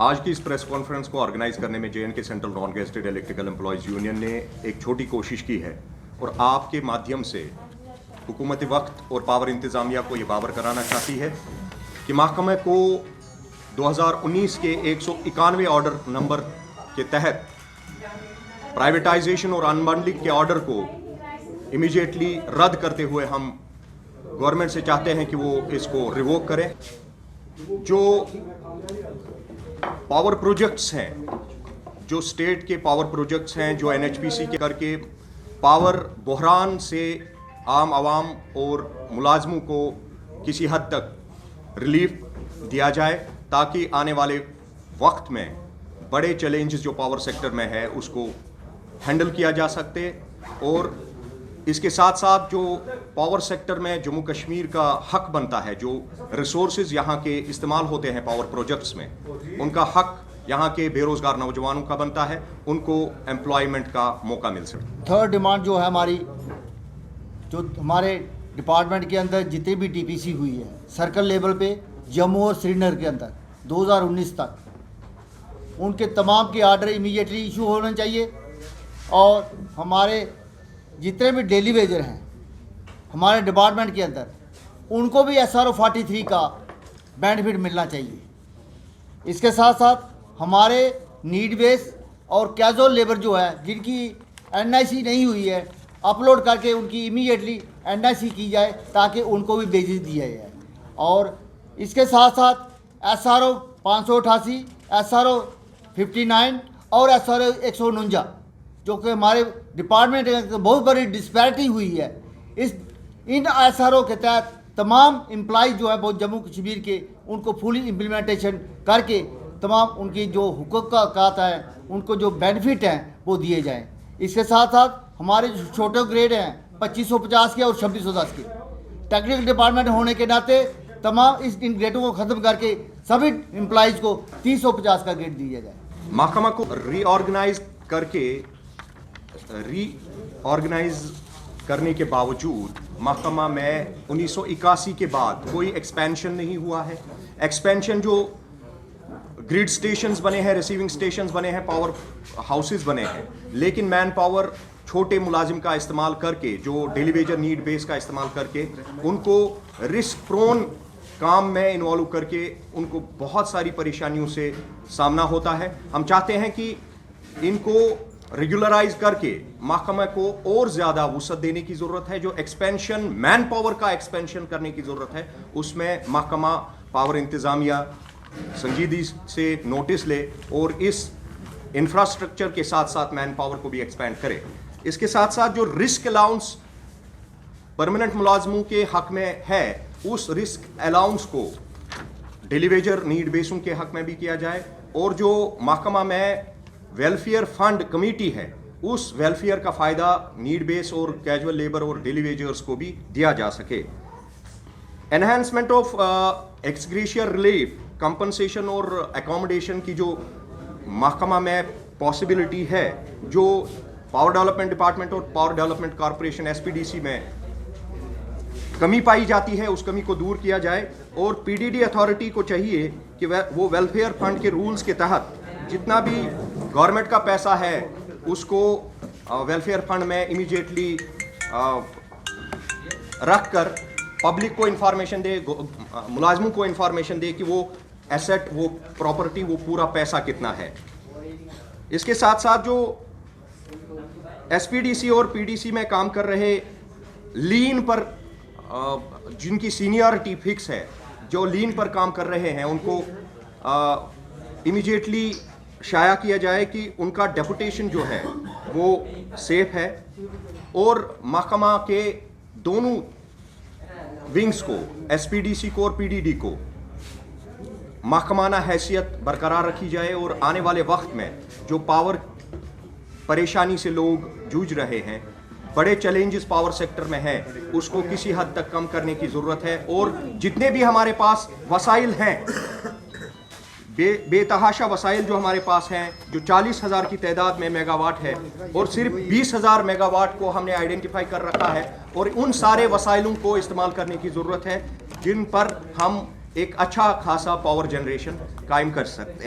आज की इस प्रेस कॉन्फ्रेंस को ऑर्गेनाइज करने में J N K central non gazetted electrical employees union ने एक छोटी कोशिश की है और आपके माध्यम से हुकूमती वक्त और पावर इंतज़ामिया को ये बावर कराना चाहती है कि महकमे को 2019 के 191 ऑर्डर नंबर के तहत प्राइवेटाइजेशन और अनबंडलिंग के ऑर्डर को इमीडिएटली रद्द करते हुए हम गवर्नमेंट से चाहते हैं कि वो इसको रिवोक करें। जो पावर प्रोजेक्ट्स हैं, जो स्टेट के पावर प्रोजेक्ट्स हैं, जो एनएचपीसी के करके पावर बहरान से आम आवाम और मुलाजमों को किसी हद तक रिलीफ दिया जाए ताकि आने वाले वक्त में बड़े चैलेंजेस जो पावर सेक्टर में है उसको हैंडल किया जा सकते। और इसके साथ साथ जो पावर सेक्टर में जम्मू कश्मीर का हक बनता है, जो रिसोर्सेज यहाँ के इस्तेमाल होते हैं पावर प्रोजेक्ट्स में, उनका हक यहाँ के बेरोजगार नौजवानों का बनता है, उनको एम्प्लॉयमेंट का मौका मिल सके। थर्ड डिमांड जो है हमारी, जो हमारे डिपार्टमेंट के अंदर जितनी भी टीपीसी हुई है सर्कल लेवल पे जम्मू और श्रीनगर के अंदर 2019 तक, उनके तमाम के आर्डर इमीडिएटली इशू होने चाहिए। और हमारे जितने भी डेली वेजर हैं हमारे डिपार्टमेंट के अंदर, उनको भी SRO 43 का बेनिफिट मिलना चाहिए। इसके साथ साथ हमारे नीड बेस और कैजुअल लेबर जो है जिनकी NIC नहीं हुई है, अपलोड करके उनकी इमीडिएटली NIC की जाए ताकि उनको भी बेसिस दिया जाए। और इसके साथ साथ SRO 588, SRO 59 और SRO 149 जो कि हमारे डिपार्टमेंट में बहुत बड़ी डिस्पैरिटी हुई है, इन SRO के तहत तमाम एम्प्लॉइज जो है बहुत जम्मू कश्मीर के, उनको फुली इम्प्लीमेंटेशन करके तमाम उनकी जो हुकूक का औकात है, उनको जो बेनिफिट हैं वो दिए जाएं। इसके साथ साथ हमारे जो छोटे ग्रेड हैं 2550 के और 2610 के, टेक्निकल डिपार्टमेंट होने के नाते तमाम इन ग्रेडों को ख़त्म करके सभी एम्प्लॉइज को 350 का ग्रेड दिया जाए। महकमा को रीऑर्गेनाइज करने के बावजूद महकमा में 1981 के बाद कोई एक्सपेंशन नहीं हुआ है। एक्सपेंशन जो ग्रिड स्टेशंस बने हैं, रिसीविंग स्टेशंस बने हैं, पावर हाउसेस बने हैं, लेकिन मैन पावर छोटे मुलाजिम का इस्तेमाल करके, जो डेली वेजर नीड बेस का इस्तेमाल करके, उनको रिस्क प्रोन काम में इन्वॉल्व करके उनको बहुत सारी परेशानियों से सामना होता है। हम चाहते हैं कि इनको रेगुलराइज करके महकमा को और ज़्यादा वुसअत देने की ज़रूरत है। जो एक्सपेंशन, मैन पावर का एक्सपेंशन करने की ज़रूरत है, उसमें महकमा पावर इंतज़ामिया संजीदगी से नोटिस ले और इस इंफ्रास्ट्रक्चर के साथ साथ मैन पावर को भी एक्सपेंड करे। इसके साथ साथ जो रिस्क अलाउंस परमानेंट मुलाजमों के हक में है, उस रिस्क अलाउंस को डेली वेजर नीड बेसों के हक में भी किया जाए। और जो महकमा में वेलफेयर फंड कमेटी है, उस वेलफेयर का फ़ायदा नीड बेस और कैजुअल लेबर और डेली वेजर्स को भी दिया जा सके। एनहांसमेंट ऑफ एक्सग्रेशियर रिलीफ, कंपनसेशन और एकोमोडेशन की जो महकमा में पॉसिबिलिटी है, जो पावर डेवलपमेंट डिपार्टमेंट और पावर डेवलपमेंट कॉरपोरेशन SPDC में कमी पाई जाती है, उस कमी को दूर किया जाए। और PDD अथॉरिटी को चाहिए कि वो वेलफेयर फंड के रूल्स के तहत जितना भी गवर्नमेंट का पैसा है उसको वेलफेयर फंड में इमीडिएटली रख कर पब्लिक को इन्फॉर्मेशन दे, मुलाजमों को इन्फॉर्मेशन दे कि वो एसेट, वो प्रॉपर्टी, वो पूरा पैसा कितना है। इसके साथ साथ जो SPDC और PDC में काम कर रहे लीन पर जिनकी सीनियरिटी फिक्स है, जो लीन पर काम कर रहे हैं, उनको इमीडिएटली शाया किया जाए कि उनका डेपुटेशन जो है वो सेफ है। और महकमा के दोनों विंग्स को, SPDC को और PDD को, महकमाना हैसियत बरकरार रखी जाए। और आने वाले वक्त में जो पावर परेशानी से लोग जूझ रहे हैं, बड़े चैलेंजेस पावर सेक्टर में हैं, उसको किसी हद तक कम करने की ज़रूरत है। और जितने भी हमारे पास वसाइल हैं, बेतहाशा वसाइल जो हमारे पास हैं, जो 40,000 की तादाद में मेगावाट है, और सिर्फ 20,000 मेगावाट को हमने आइडेंटिफाई कर रखा है। और उन सारे वसाइलों को इस्तेमाल करने की ज़रूरत है जिन पर हम एक अच्छा खासा पावर जनरेशन कायम कर सकते हैं।